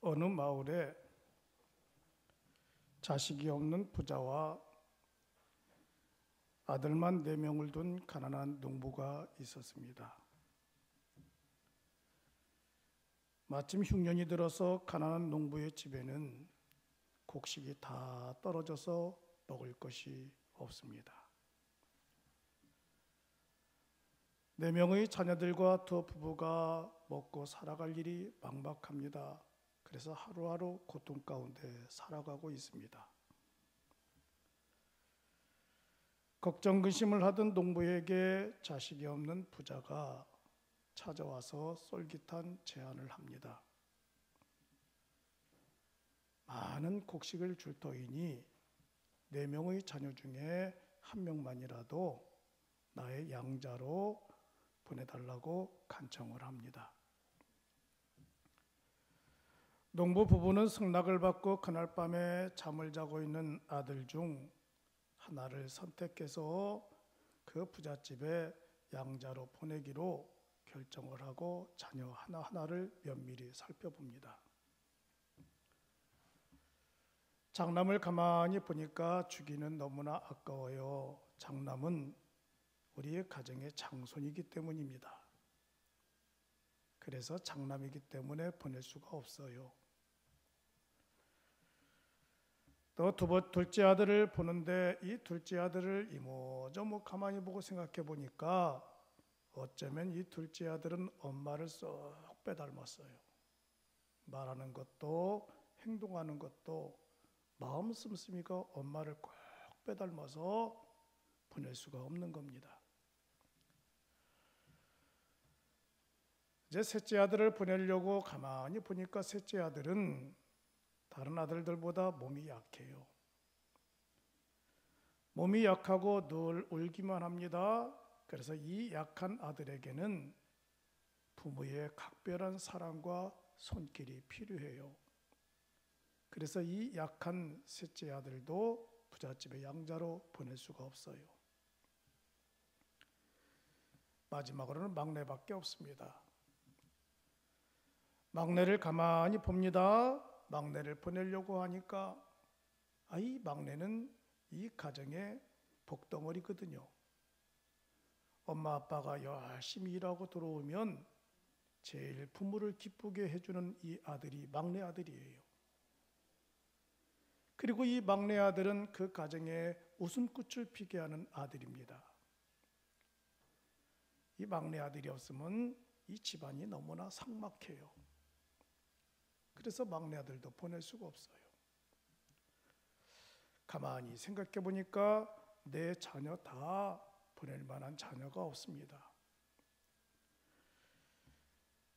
어느 마을에 자식이 없는 부자와 아들만 4명을 둔 가난한 농부가 있었습니다. 마침 흉년이 들어서 가난한 농부의 집에는 곡식이 다 떨어져서 먹을 것이 없습니다. 4명의 자녀들과 두 부부가 먹고 살아갈 일이 막막합니다. 그래서 하루하루 고통 가운데 살아가고 있습니다. 걱정 근심을 하던 농부에게 자식이 없는 부자가 찾아와서 쏠깃한 제안을 합니다. 많은 곡식을 줄 터이니 4명의 자녀 중에 1명만이라도 나의 양자로 보내달라고 간청을 합니다. 농부 부부는 승낙을 받고 그날 밤에 잠을 자고 있는 아들 중 하나를 선택해서 그 부잣집에 양자로 보내기로 결정을 하고 자녀 하나하나를 면밀히 살펴봅니다. 장남을 가만히 보니까 주기는 너무나 아까워요. 장남은 우리의 가정의 장손이기 때문입니다. 그래서 장남이기 때문에 보낼 수가 없어요. 또 둘째 아들을 보는데 이 둘째 아들을 이모저모 가만히 보고 생각해 보니까 어쩌면 이 둘째 아들은 엄마를 쏙 빼닮았어요. 말하는 것도 행동하는 것도 마음 씀씀이가 엄마를 꼭 빼닮아서 보낼 수가 없는 겁니다. 이제 셋째 아들을 보내려고 가만히 보니까 셋째 아들은 다른 아들들보다 몸이 약해요. 몸이 약하고 늘 울기만 합니다. 그래서 이 약한 아들에게는 부모의 각별한 사랑과 손길이 필요해요. 그래서 이 약한 셋째 아들도 부잣집의 양자로 보낼 수가 없어요. 마지막으로는 막내밖에 없습니다. 막내를 가만히 봅니다. 막내를 보내려고 하니까 이 막내는 이 가정의 복덩어리거든요. 엄마 아빠가 열심히 일하고 들어오면 제일 부모를 기쁘게 해주는 이 아들이 막내 아들이에요. 그리고 이 막내 아들은 그 가정에 웃음꽃을 피게 하는 아들입니다. 이 막내 아들이 없으면 이 집안이 너무나 삭막해요. 그래서 막내 아들도 보낼 수가 없어요. 가만히 생각해 보니까 내 자녀 다 보낼 만한 자녀가 없습니다.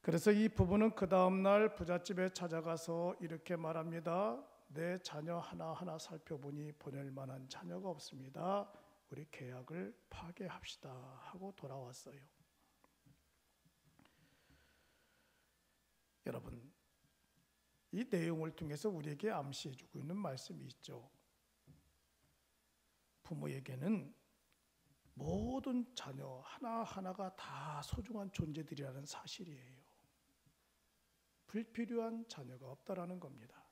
그래서 이 부부는 그 다음날 부잣집에 찾아가서 이렇게 말합니다. 내 자녀 하나하나 살펴보니 보낼 만한 자녀가 없습니다. 우리 계약을 파기합시다 하고 돌아왔어요. 여러분, 이 내용을 통해서 우리에게 암시해주고 있는 말씀이 있죠. 부모에게는 모든 자녀 하나하나가 다 소중한 존재들이라는 사실이에요. 불필요한 자녀가 없다라는 겁니다.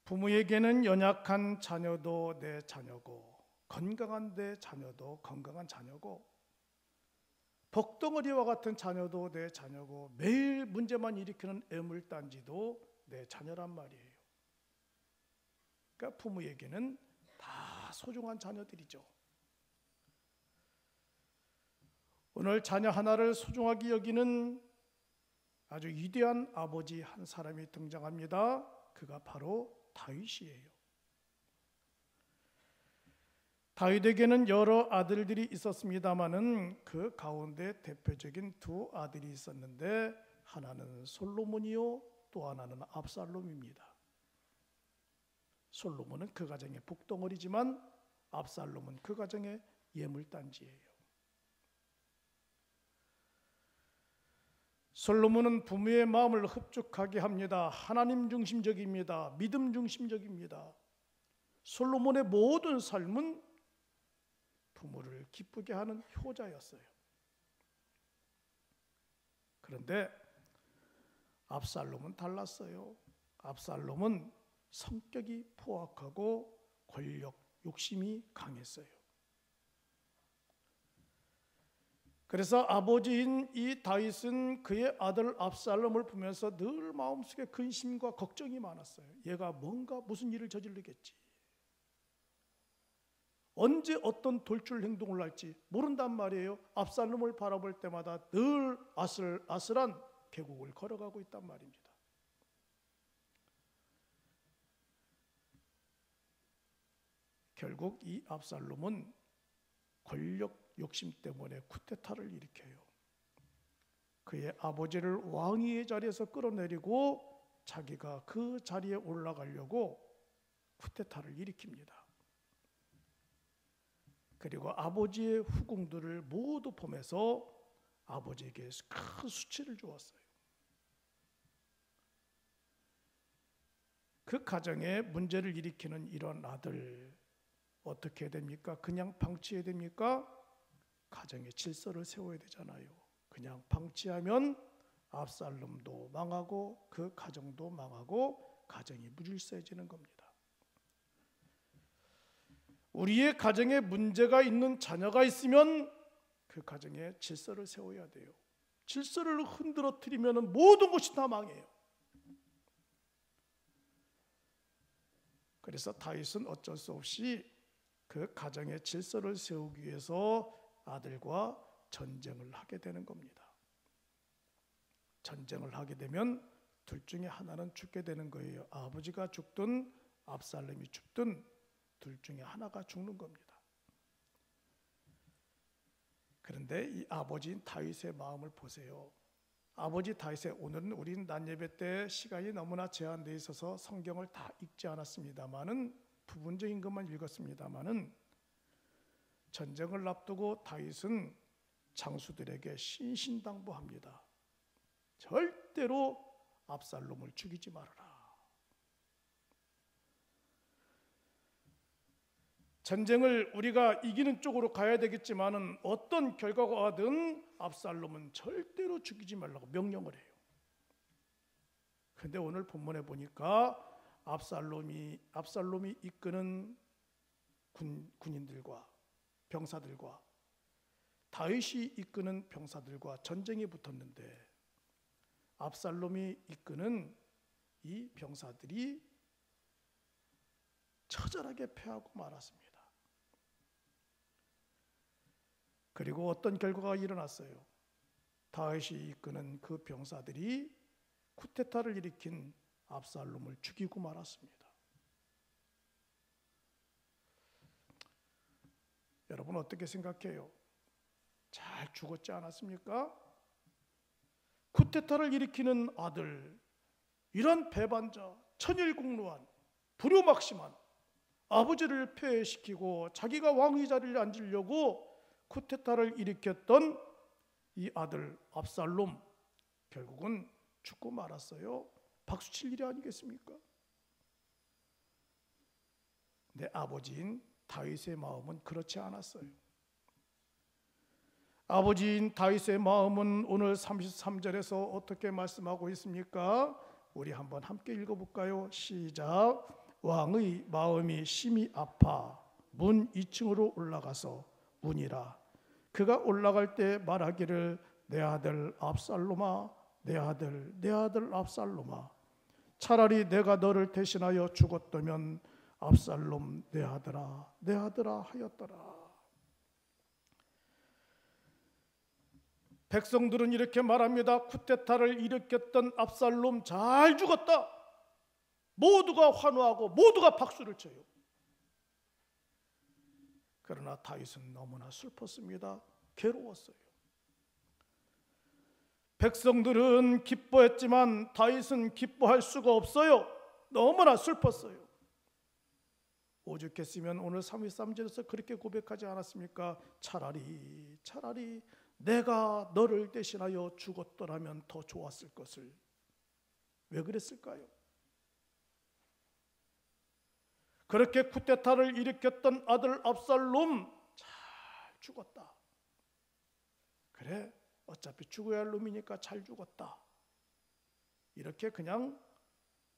부모에게는 연약한 자녀도 내 자녀고, 건강한 내 자녀도 건강한 자녀고, 복덩어리와 같은 자녀도 내 자녀고, 매일 문제만 일으키는 애물단지도 내 자녀란 말이에요. 그러니까 부모에게는 다 소중한 자녀들이죠. 오늘 자녀 하나를 소중하게 여기는 아주 위대한 아버지 한 사람이 등장합니다. 그가 바로 다윗이에요. 다윗에게는 여러 아들들이 있었습니다마는 그 가운데 대표적인 2 아들이 있었는데 하나는 솔로몬이요, 또 하나는 압살롬입니다. 솔로몬은 그 가정의 복덩어리지만 압살롬은 그 가정의 예물단지예요. 솔로몬은 부모의 마음을 흡족하게 합니다. 하나님 중심적입니다. 믿음 중심적입니다. 솔로몬의 모든 삶은 부모를 기쁘게 하는 효자였어요. 그런데 압살롬은 달랐어요. 압살롬은 성격이 포악하고 권력 욕심이 강했어요. 그래서 아버지인 이 다윗은 그의 아들 압살롬을 보면서 늘 마음속에 근심과 걱정이 많았어요. 얘가 뭔가 무슨 일을 저지르겠지, 언제 어떤 돌출 행동을 할지 모른단 말이에요. 압살롬을 바라볼 때마다 늘 아슬아슬한 계곡을 걸어가고 있단 말입니다. 결국 이 압살롬은 권력 욕심 때문에 쿠데타를 일으켜요. 그의 아버지를 왕위의 자리에서 끌어내리고 자기가 그 자리에 올라가려고 쿠데타를 일으킵니다. 그리고 아버지의 후궁들을 모두 포함해서 아버지에게 큰 수치를 주었어요. 그 가정에 문제를 일으키는 이런 아들 어떻게 해야 됩니까? 그냥 방치해야 됩니까? 가정에 질서를 세워야 되잖아요. 그냥 방치하면 압살롬도 망하고 그 가정도 망하고 가정이 무질서해지는 겁니다. 우리의 가정에 문제가 있는 자녀가 있으면 그 가정에 질서를 세워야 돼요. 질서를 흔들어뜨리면 모든 것이 다 망해요. 그래서 다윗은 어쩔 수 없이 그 가정의 질서를 세우기 위해서 아들과 전쟁을 하게 되는 겁니다. 전쟁을 하게 되면 둘 중에 하나는 죽게 되는 거예요. 아버지가 죽든 압살롬이 죽든 둘 중에 하나가 죽는 겁니다. 그런데 이 아버지인 다윗의 마음을 보세요. 아버지 다윗의, 오늘은 우리는 낮 예배 때 시간이 너무나 제한되어 있어서 성경을 다 읽지 않았습니다마는 부분적인 것만 읽었습니다마는 전쟁을 앞두고 다윗은 장수들에게 신신당부합니다. 절대로 압살롬을 죽이지 말아라. 전쟁을 우리가 이기는 쪽으로 가야 되겠지만은 어떤 결과가 와든 압살롬은 절대로 죽이지 말라고 명령을 해요. 그런데 오늘 본문에 보니까 압살롬이 이끄는 군인들과 병사들과 다윗이 이끄는 병사들과 전쟁이 붙었는데 압살롬이 이끄는 이 병사들이 처절하게 패하고 말았습니다. 그리고 어떤 결과가 일어났어요. 다윗이 이끄는 그 병사들이 쿠데타를 일으킨 압살롬을 죽이고 말았습니다. 여러분 어떻게 생각해요? 잘 죽었지 않았습니까? 쿠데타를 일으키는 아들, 이런 배반자, 천일국루한, 불효막심한 아버지를 폐해시키고 자기가 왕위 자리를 앉으려고 쿠데타를 일으켰던 이 아들 압살롬, 결국은 죽고 말았어요. 박수칠 일이 아니겠습니까? 내 아버지인 다윗의 마음은 그렇지 않았어요. 아버지인 다윗의 마음은 오늘 33절에서 어떻게 말씀하고 있습니까? 우리 한번 함께 읽어볼까요? 시작. 왕의 마음이 심히 아파 문 2층으로 올라가서 우니라. 그가 올라갈 때 말하기를 내 아들 압살롬아, 내 아들 압살롬아, 차라리 내가 너를 대신하여 죽었다면 압살롬 내 아들아 하였더라. 백성들은 이렇게 말합니다. 쿠데타를 일으켰던 압살롬 잘 죽었다. 모두가 환호하고 모두가 박수를 쳐요. 그러나 다윗은 너무나 슬펐습니다. 괴로웠어요. 백성들은 기뻐했지만 다윗은 기뻐할 수가 없어요. 너무나 슬펐어요. 오죽했으면 오늘 33절에서 그렇게 고백하지 않았습니까? 차라리 내가 너를 대신하여 죽었더라면 더 좋았을 것을. 왜 그랬을까요? 그렇게 쿠데타를 일으켰던 아들 압살롬 잘 죽었다. 그래, 어차피 죽어야 할 놈이니까 잘 죽었다. 이렇게 그냥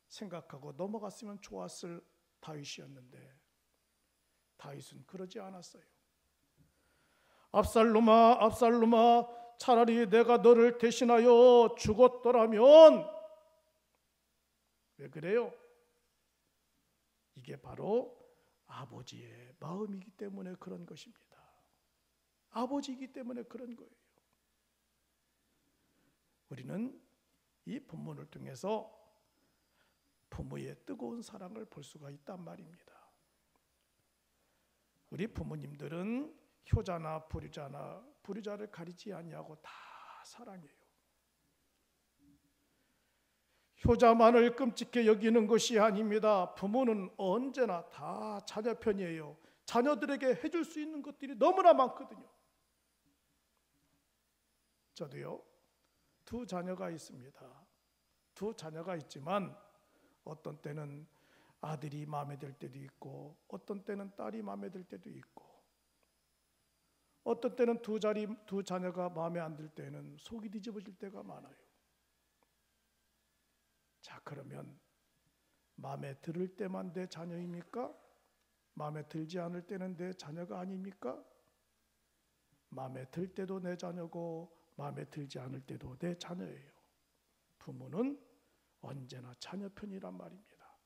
생각하고 넘어갔으면 좋았을 다윗이었는데 다윗은 그러지 않았어요. 압살롬아, 압살롬아, 차라리 내가 너를 대신하여 죽었더라면. 왜 그래요? 이게 바로 아버지의 마음이기 때문에 그런 것입니다. 아버지이기 때문에 그런 거예요. 우리는 이 본문을 통해서 부모의 뜨거운 사랑을 볼 수가 있단 말입니다. 우리 부모님들은 효자나 불효자를 가리지 아니하고 다 사랑해요. 효자만을 끔찍히 여기는 것이 아닙니다. 부모는 언제나 다 자녀 편이에요. 자녀들에게 해줄 수 있는 것들이 너무나 많거든요. 저도요, 2 자녀가 있습니다. 2 자녀가 있지만 어떤 때는 아들이 마음에 들 때도 있고 어떤 때는 딸이 마음에 들 때도 있고 어떤 때는 2 자녀가 마음에 안 들 때는 속이 뒤집어질 때가 많아요. 자, 그러면 마음에 들을 때만 내 자녀입니까? 마음에 들지 않을 때는 내 자녀가 아닙니까? 마음에 들 때도 내 자녀고 마음에 들지 않을 때도 내 자녀예요. 부모는 언제나 자녀 편이란 말입니다.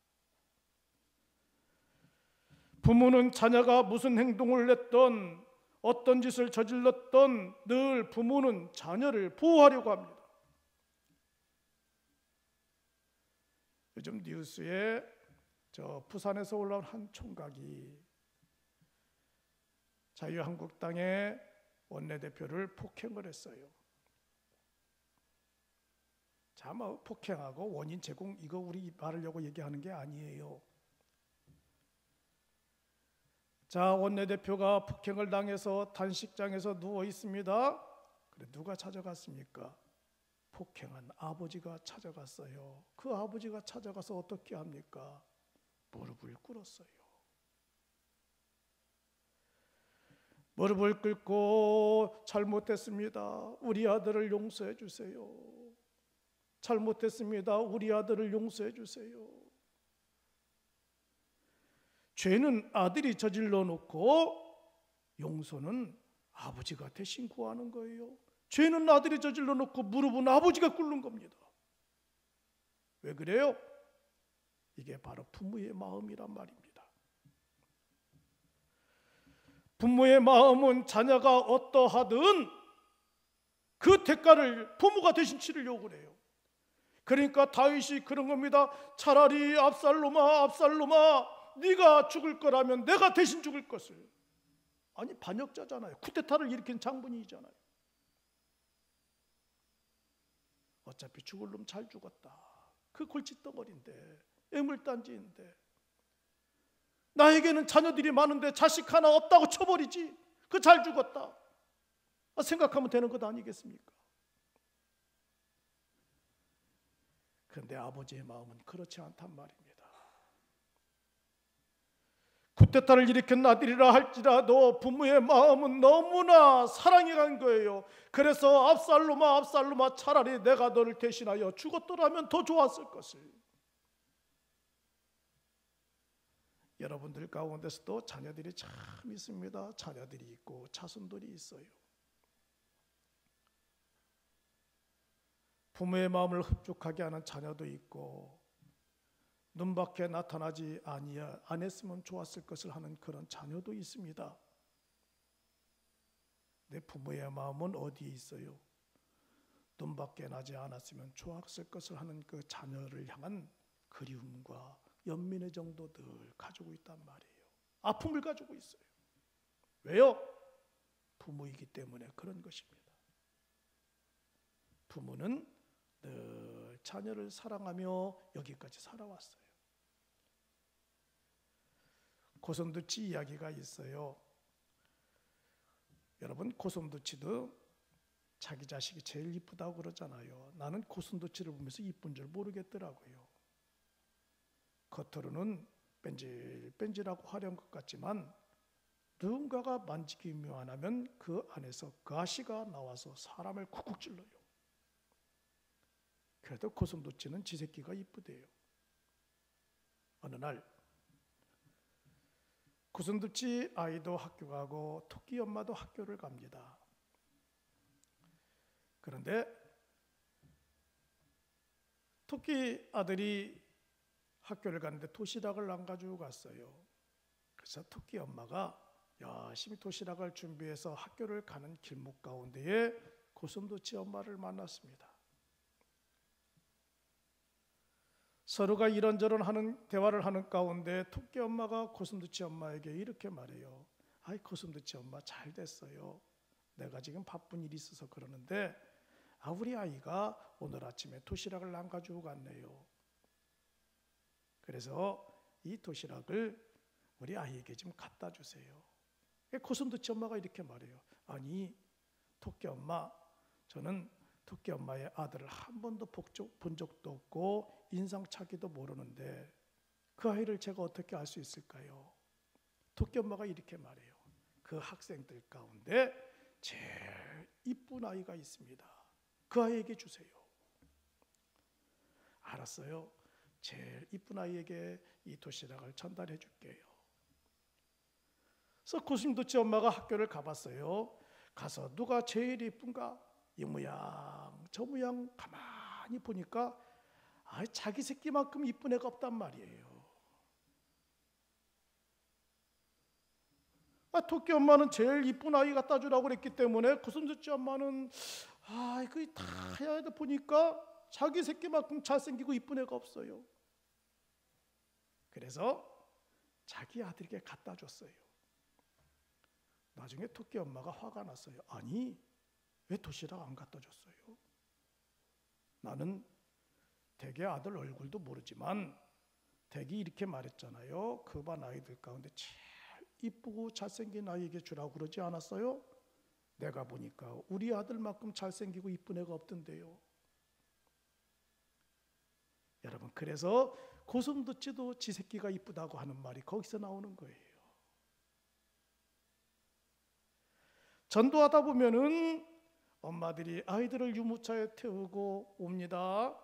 부모는 자녀가 무슨 행동을 했던 어떤 짓을 저질렀던 늘 부모는 자녀를 보호하려고 합니다. 요즘 뉴스에 부산에서 올라온 한 총각이 자유한국당의 원내대표를 폭행을 했어요. 자, 폭행하고 원인 제공 이거 우리 말하려고 얘기하는 게 아니에요. 자, 원내대표가 폭행을 당해서 단식장에서 누워 있습니다. 그래, 누가 찾아갔습니까? 폭행한 아버지가 찾아갔어요. 그 아버지가 찾아가서 어떻게 합니까? 무릎을 꿇었어요. 무릎을 꿇고 잘못했습니다. 우리 아들을 용서해 주세요. 잘못했습니다. 우리 아들을 용서해 주세요. 죄는 아들이 저질러 놓고 용서는 아버지가 대신 구하는 거예요. 죄는 아들이 저질러 놓고 무릎은 아버지가 꿇는 겁니다. 왜 그래요? 이게 바로 부모의 마음이란 말입니다. 부모의 마음은 자녀가 어떠하든 그 대가를 부모가 대신 치르려고 그래요. 그러니까 다윗이 그런 겁니다. 차라리 압살롬아, 압살롬아, 네가 죽을 거라면 내가 대신 죽을 것을. 아니, 반역자잖아요. 쿠데타를 일으킨 장본인이잖아요. 어차피 죽을 놈 잘 죽었다. 그 골칫덩어리인데, 애물단지인데, 나에게는 자녀들이 많은데 자식 하나 없다고 쳐버리지. 그 잘 죽었다 생각하면 되는 것 아니겠습니까? 그런데 아버지의 마음은 그렇지 않단 말입니다. 쿠데타를 일으킨 아들이라 할지라도 부모의 마음은 너무나 사랑이 간 거예요. 그래서 압살롬아, 압살롬아, 차라리 내가 너를 대신하여 죽었더라면 더 좋았을 것을. 여러분들 가운데서도 자녀들이 참 있습니다. 자녀들이 있고 자손들이 있어요. 부모의 마음을 흡족하게 하는 자녀도 있고 눈밖에 나타나지 안 했으면 좋았을 것을 하는 그런 자녀도 있습니다. 내 부모의 마음은 어디에 있어요? 눈밖에 나지 않았으면 좋았을 것을 하는 그 자녀를 향한 그리움과 연민의 정도 늘 가지고 있단 말이에요. 아픔을 가지고 있어요. 왜요? 부모이기 때문에 그런 것입니다. 부모는 늘 자녀를 사랑하며 여기까지 살아왔어요. 고슴도치 이야기가 있어요. 여러분, 고슴도치도 자기 자식이 제일 이쁘다고 그러잖아요. 나는 고슴도치를 보면서 이쁜 줄 모르겠더라고요. 겉으로는 뺀질뺀질하고 화려한 것 같지만 누군가가 만지기만 하면 그 안에서 가시가 나와서 사람을 쿡쿡 찔러요. 그래도 고슴도치는 지 새끼가 이쁘대요. 어느 날 고슴도치 아이도 학교 가고 토끼 엄마도 학교를 갑니다. 그런데 토끼 아들이 학교를 갔는데 도시락을 안 가지고 갔어요. 그래서 토끼 엄마가 열심히 도시락을 준비해서 학교를 가는 길목 가운데에 고슴도치 엄마를 만났습니다. 서로가 이런저런 하는 대화를 하는 가운데 토끼 엄마가 고슴도치 엄마에게 이렇게 말해요. 아이, 고슴도치 엄마 잘 됐어요. 내가 지금 바쁜 일이 있어서 그러는데 우리 아이가 오늘 아침에 도시락을 안 가지고 갔네요. 그래서 이 도시락을 우리 아이에게 좀 갖다 주세요. 고슴도치 엄마가 이렇게 말해요. 아니, 토끼 엄마, 저는 토끼 엄마의 아들을 한 번도 본 적도 없고 인상착의도 모르는데 그 아이를 제가 어떻게 알 수 있을까요? 토끼 엄마가 이렇게 말해요. 그 학생들 가운데 제일 이쁜 아이가 있습니다. 그 아이에게 주세요. 알았어요. 제일 이쁜 아이에게 이 도시락을 전달해 줄게요. 그래서 고슴도치 엄마가 학교를 가봤어요. 가서 누가 제일 이쁜가? 이 모양 저 모양 가만히 보니까 자기 새끼만큼 이쁜 애가 없단 말이에요. 토끼 엄마는 제일 이쁜 아이 갖다 주라고 그랬기 때문에 고슴도치 엄마는 이거 다 해야 돼 보니까 자기 새끼만큼 잘생기고 이쁜 애가 없어요. 그래서 자기 아들에게 갖다 줬어요. 나중에 토끼 엄마가 화가 났어요. 아니, 왜 도시락 안 갖다 줬어요? 나는 댁의 아들 얼굴도 모르지만 댁이 이렇게 말했잖아요. 그 반 아이들 가운데 제일 이쁘고 잘생긴 아이에게 주라고 그러지 않았어요? 내가 보니까 우리 아들만큼 잘생기고 이쁜 애가 없던데요. 여러분, 그래서 고슴도치도 지 새끼가 이쁘다고 하는 말이 거기서 나오는 거예요. 전도하다 보면은 엄마들이 아이들을 유모차에 태우고 옵니다.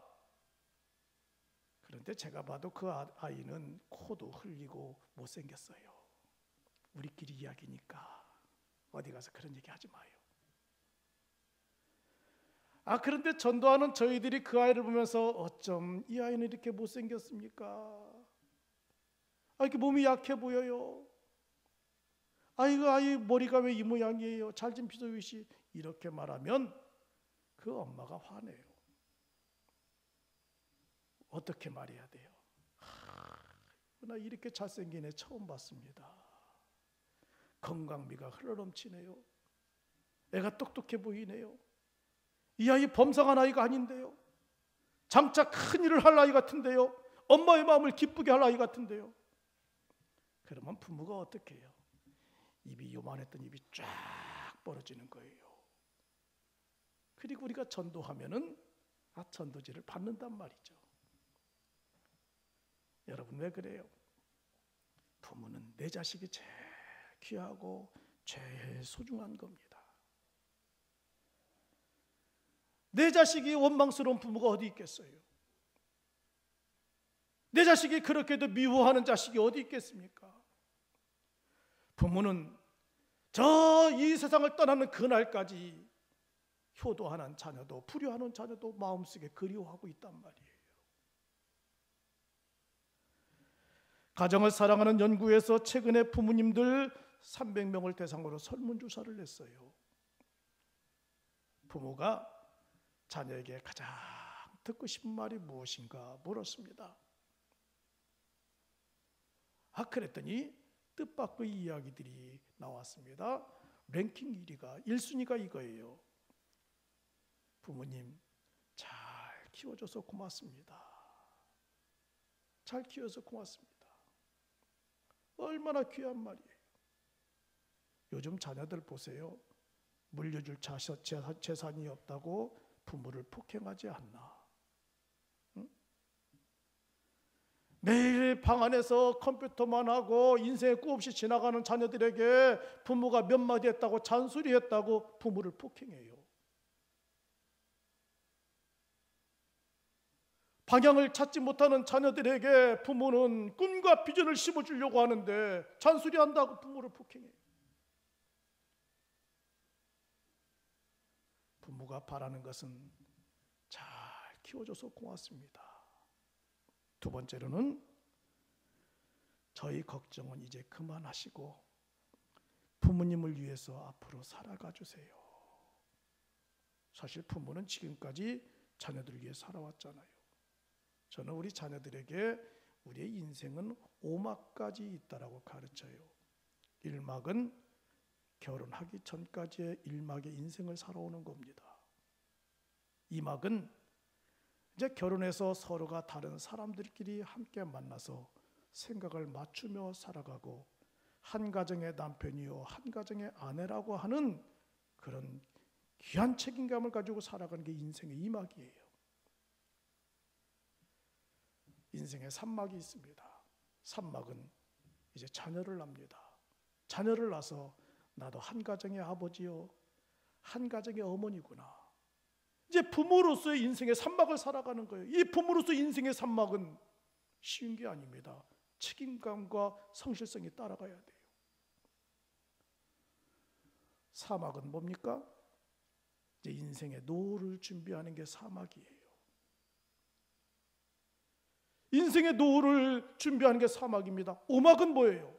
그런데 제가 봐도 그 아이는 코도 흘리고 못생겼어요. 우리끼리 이야기니까 어디 가서 그런 얘기 하지 마요. 그런데 전도하는 저희들이 그 아이를 보면서 어쩜 이 아이는 이렇게 못생겼습니까? 이렇게 몸이 약해 보여요. 이거 아이 머리가 왜 이 모양이에요? 잘 좀 빗어주시. 이렇게 말하면 그 엄마가 화내요. 어떻게 말해야 돼요? 나 이렇게 잘생긴 애 처음 봤습니다. 건강미가 흘러넘치네요. 애가 똑똑해 보이네요. 이 아이 범상한 아이가 아닌데요. 장차 큰 일을 할 아이 같은데요. 엄마의 마음을 기쁘게 할 아이 같은데요. 그러면 부모가 어떻게 해요? 입이 요만했던 입이 쫙 벌어지는 거예요. 그리고 우리가 전도하면은 전도지를 받는단 말이죠. 여러분, 왜 그래요? 부모는 내 자식이 제일 귀하고 제일 소중한 겁니다. 내 자식이 원망스러운 부모가 어디 있겠어요? 내 자식이 그렇게도 미워하는 자식이 어디 있겠습니까? 부모는 저 이 세상을 떠나는 그날까지 효도하는 자녀도 불효하는 자녀도 마음속에 그리워하고 있단 말이에요. 가정을 사랑하는 연구에서 최근에 부모님들 300명을 대상으로 설문조사를 했어요. 부모가 자녀에게 가장 듣고 싶은 말이 무엇인가 물었습니다. 그랬더니 뜻밖의 이야기들이 나왔습니다. 랭킹 1순위가 이거예요. 부모님, 잘 키워줘서 고맙습니다. 잘 키워서 고맙습니다. 얼마나 귀한 말이에요. 요즘 자녀들 보세요. 물려줄 재산이 없다고 부모를 폭행하지 않나? 응? 매일 방 안에서 컴퓨터만 하고 인생에 꾸 없이 지나가는 자녀들에게 부모가 몇 마디 했다고 잔소리했다고 부모를 폭행해요. 방향을 찾지 못하는 자녀들에게 부모는 꿈과 비전을 심어주려고 하는데 잔소리한다고 부모를 폭행해요. 부모가 바라는 것은 잘 키워줘서 고맙습니다. 두 번째로는 저희 걱정은 이제 그만하시고 부모님을 위해서 앞으로 살아가 주세요. 사실 부모는 지금까지 자녀들을 위해 살아왔잖아요. 저는 우리 자녀들에게 우리의 인생은 5막까지 있다라고 가르쳐요. 1막은 결혼하기 전까지의 1막의 인생을 살아오는 겁니다. 2막은 이제 결혼해서 서로가 다른 사람들끼리 함께 만나서 생각을 맞추며 살아가고 한 가정의 남편이요 한 가정의 아내라고 하는 그런 귀한 책임감을 가지고 살아가는 게 인생의 2막이에요. 인생의 3막이 있습니다. 3막은 이제 자녀를 낳습니다. 자녀를 낳아서 나도 한 가정의 아버지요 한 가정의 어머니구나. 이제 부모로서의 인생의 3막을 살아가는 거예요. 이 부모로서의 인생의 3막은 쉬운 게 아닙니다. 책임감과 성실성이 따라가야 돼요. 4막은 뭡니까? 이제 인생의 노후를 준비하는 게 4막이에요. 인생의 노후를 준비하는 게 4막입니다. 5막은 뭐예요?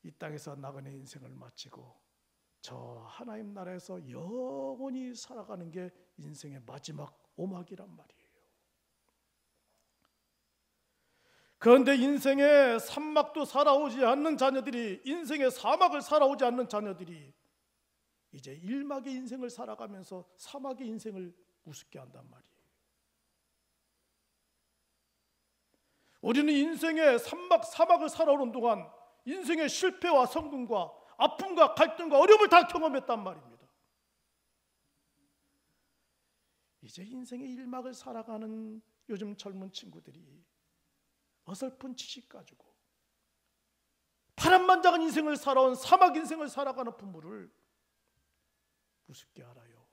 이 땅에서 나그네 인생을 마치고 저 하나님 나라에서 영원히 살아가는 게 인생의 마지막 5막이란 말이에요. 그런데 인생의 3막도 살아오지 않는 자녀들이, 인생의 4막을 살아오지 않는 자녀들이 이제 1막의 인생을 살아가면서 4막의 인생을 우습게 한단 말이에요. 우리는 인생의 3막, 4막을 살아오는 동안 인생의 실패와 성공과 아픔과 갈등과 어려움을 다 경험했단 말입니다. 이제 인생의 1막을 살아가는 요즘 젊은 친구들이 어설픈 지식 가지고 파란만장한 인생을 살아온 4막 인생을 살아가는 부모를 우습게 알아요.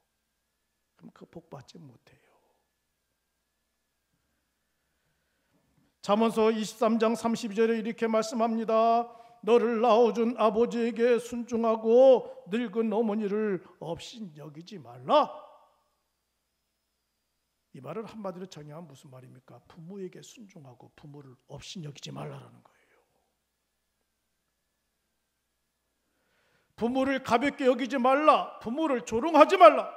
그럼 그 복 받지 못해요. 잠언서 23장 32절에 이렇게 말씀합니다. 너를 낳아준 아버지에게 순종하고 늙은 어머니를 업신 여기지 말라. 이 말을 한마디로 정의하면 무슨 말입니까? 부모에게 순종하고 부모를 업신 여기지 말라라는 거예요. 부모를 가볍게 여기지 말라. 부모를 조롱하지 말라.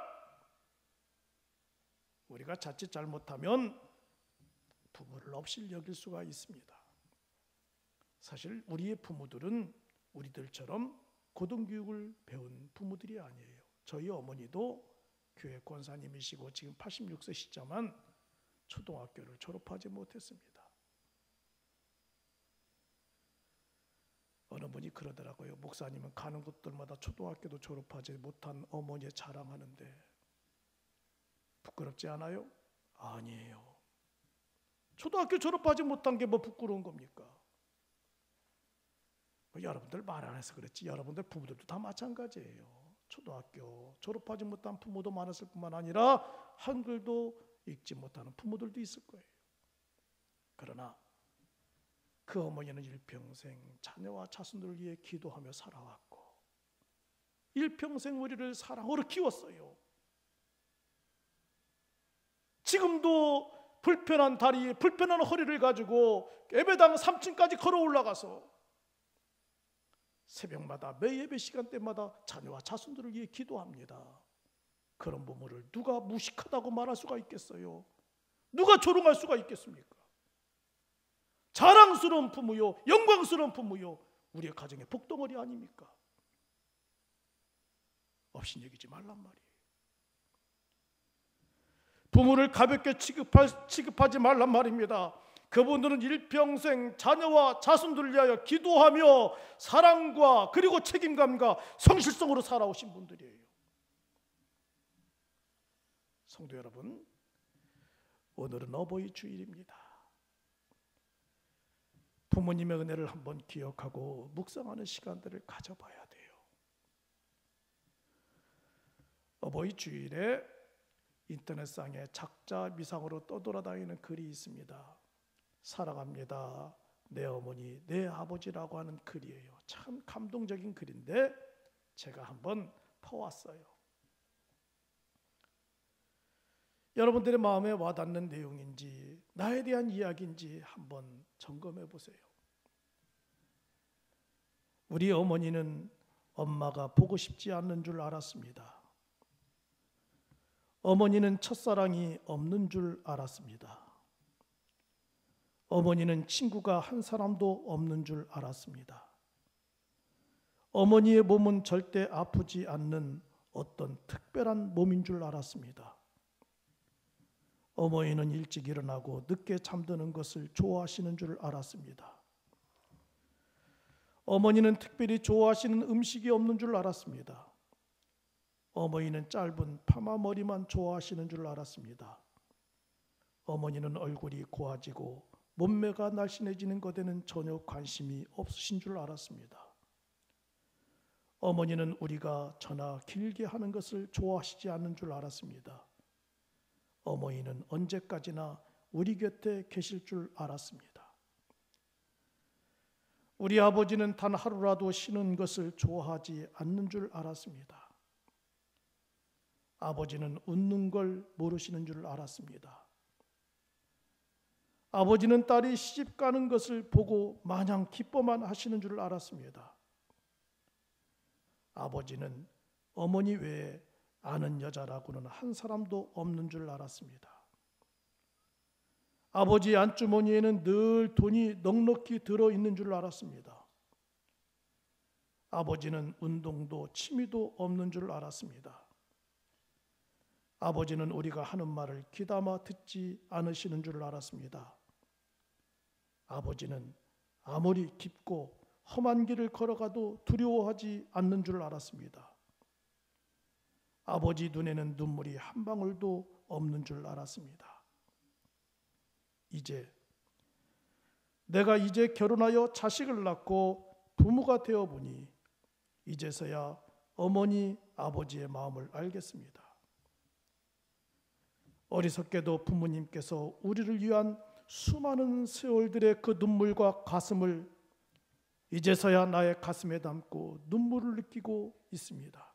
우리가 자칫 잘못하면 부모를 업신 여길 수가 있습니다. 사실 우리의 부모들은 우리들처럼 고등교육을 배운 부모들이 아니에요. 저희 어머니도 교회 권사님이시고 지금 86세시지만 초등학교를 졸업하지 못했습니다. 어느 분이 그러더라고요. 목사님은 가는 곳들마다 초등학교도 졸업하지 못한 어머니의 자랑하는데 부끄럽지 않아요? 아니에요. 초등학교 졸업하지 못한 게 뭐 부끄러운 겁니까? 여러분들 말 안 해서 그렇지 여러분들 부모들도 다 마찬가지예요. 초등학교 졸업하지 못한 부모도 많았을 뿐만 아니라 한글도 읽지 못하는 부모들도 있을 거예요. 그러나 그 어머니는 일평생 자녀와 자손들을 위해 기도하며 살아왔고 일평생 우리를 사랑으로 키웠어요. 지금도 불편한 다리, 불편한 허리를 가지고 예배당 3층까지 걸어 올라가서 새벽마다 매 예배 시간대마다 자녀와 자손들을 위해 기도합니다. 그런 부모를 누가 무식하다고 말할 수가 있겠어요? 누가 조롱할 수가 있겠습니까? 자랑스러운 부모요, 영광스러운 부모요, 우리의 가정의 복덩어리 아닙니까? 업신 여기지 말란 말이에요. 부모를 가볍게 취급하지 말란 말입니다. 그분들은 일평생 자녀와 자손들을 위하여 기도하며 사랑과 그리고 책임감과 성실성으로 살아오신 분들이에요. 성도 여러분, 오늘은 어버이 주일입니다. 부모님의 은혜를 한번 기억하고 묵상하는 시간들을 가져봐야 돼요. 어버이 주일에 인터넷상에 작자 미상으로 떠돌아다니는 글이 있습니다. 사랑합니다. 내 어머니, 내 아버지라고 하는 글이에요. 참 감동적인 글인데 제가 한번 퍼왔어요. 여러분들의 마음에 와닿는 내용인지 나에 대한 이야기인지 한번 점검해 보세요. 우리 어머니는 엄마가 보고 싶지 않는 줄 알았습니다. 어머니는 첫사랑이 없는 줄 알았습니다. 어머니는 친구가 한 사람도 없는 줄 알았습니다. 어머니의 몸은 절대 아프지 않는 어떤 특별한 몸인 줄 알았습니다. 어머니는 일찍 일어나고 늦게 잠드는 것을 좋아하시는 줄 알았습니다. 어머니는 특별히 좋아하시는 음식이 없는 줄 알았습니다. 어머니는 짧은 파마 머리만 좋아하시는 줄 알았습니다. 어머니는 얼굴이 고와지고 몸매가 날씬해지는 것에는 전혀 관심이 없으신 줄 알았습니다. 어머니는 우리가 전화 길게 하는 것을 좋아하시지 않는 줄 알았습니다. 어머니는 언제까지나 우리 곁에 계실 줄 알았습니다. 우리 아버지는 단 하루라도 쉬는 것을 좋아하지 않는 줄 알았습니다. 아버지는 웃는 걸 모르시는 줄 알았습니다. 아버지는 딸이 시집 가는 것을 보고 마냥 기뻐만 하시는 줄 알았습니다. 아버지는 어머니 외에 아는 여자라고는 한 사람도 없는 줄 알았습니다. 아버지 안주머니에는 늘 돈이 넉넉히 들어있는 줄 알았습니다. 아버지는 운동도 취미도 없는 줄 알았습니다. 아버지는 우리가 하는 말을 귀담아 듣지 않으시는 줄 알았습니다. 아버지는 아무리 깊고 험한 길을 걸어가도 두려워하지 않는 줄 알았습니다. 아버지 눈에는 눈물이 한 방울도 없는 줄 알았습니다. 내가 이제 결혼하여 자식을 낳고 부모가 되어 보니 이제서야 어머니, 아버지의 마음을 알겠습니다. 어리석게도 부모님께서 우리를 위한 수많은 세월들의 그 눈물과 가슴을 이제서야 나의 가슴에 담고 눈물을 느끼고 있습니다.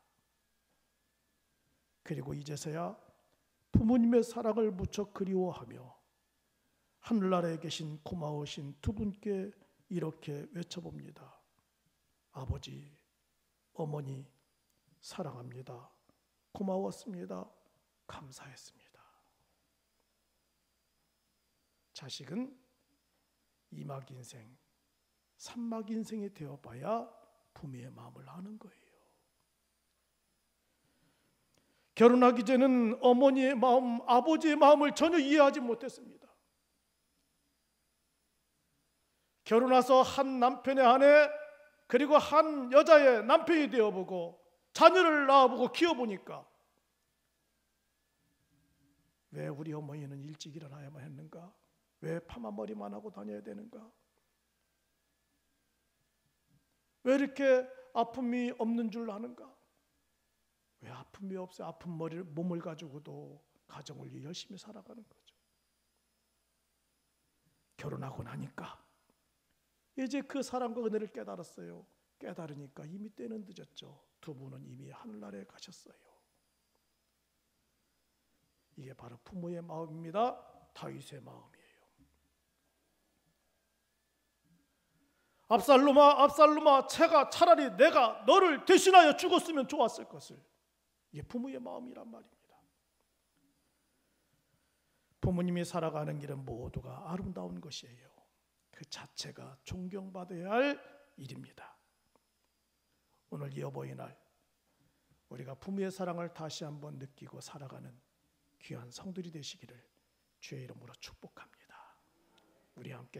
그리고 이제서야 부모님의 사랑을 무척 그리워하며 하늘나라에 계신 고마우신 두 분께 이렇게 외쳐봅니다. 아버지, 어머니, 사랑합니다. 고마웠습니다. 감사했습니다. 자식은 2막 인생, 3막 인생이 되어봐야 부모의 마음을 아는 거예요. 결혼하기 전에는 어머니의 마음, 아버지의 마음을 전혀 이해하지 못했습니다. 결혼해서 한 남편의 아내 그리고 한 여자의 남편이 되어보고 자녀를 낳아보고 키워보니까 왜 우리 어머니는 일찍 일어나야만 했는가? 왜 파마머리만 하고 다녀야 되는가? 왜 이렇게 아픔이 없는 줄 아는가? 왜 아픔이 없어요? 아픈 몸을 가지고도 가정을 열심히 살아가는 거죠. 결혼하고 나니까 이제 그 사랑과 은혜를 깨달았어요. 깨달으니까 이미 때는 늦었죠. 두 분은 이미 하늘나라에 가셨어요. 이게 바로 부모의 마음입니다. 다윗의 마음이에요. 압살롬아, 차라리 내가 너를 대신하여 죽었으면 좋았을 것을. 이게 부모의 마음이란 말입니다. 부모님이 살아가는 길은 모두가 아름다운 것이에요. 그 자체가 존경받아야 할 일입니다. 오늘 이 어버이날 우리가 부모의 사랑을 다시 한번 느끼고 살아가는 귀한 성들이 되시기를 주의 이름으로 축복합니다. 우리 함께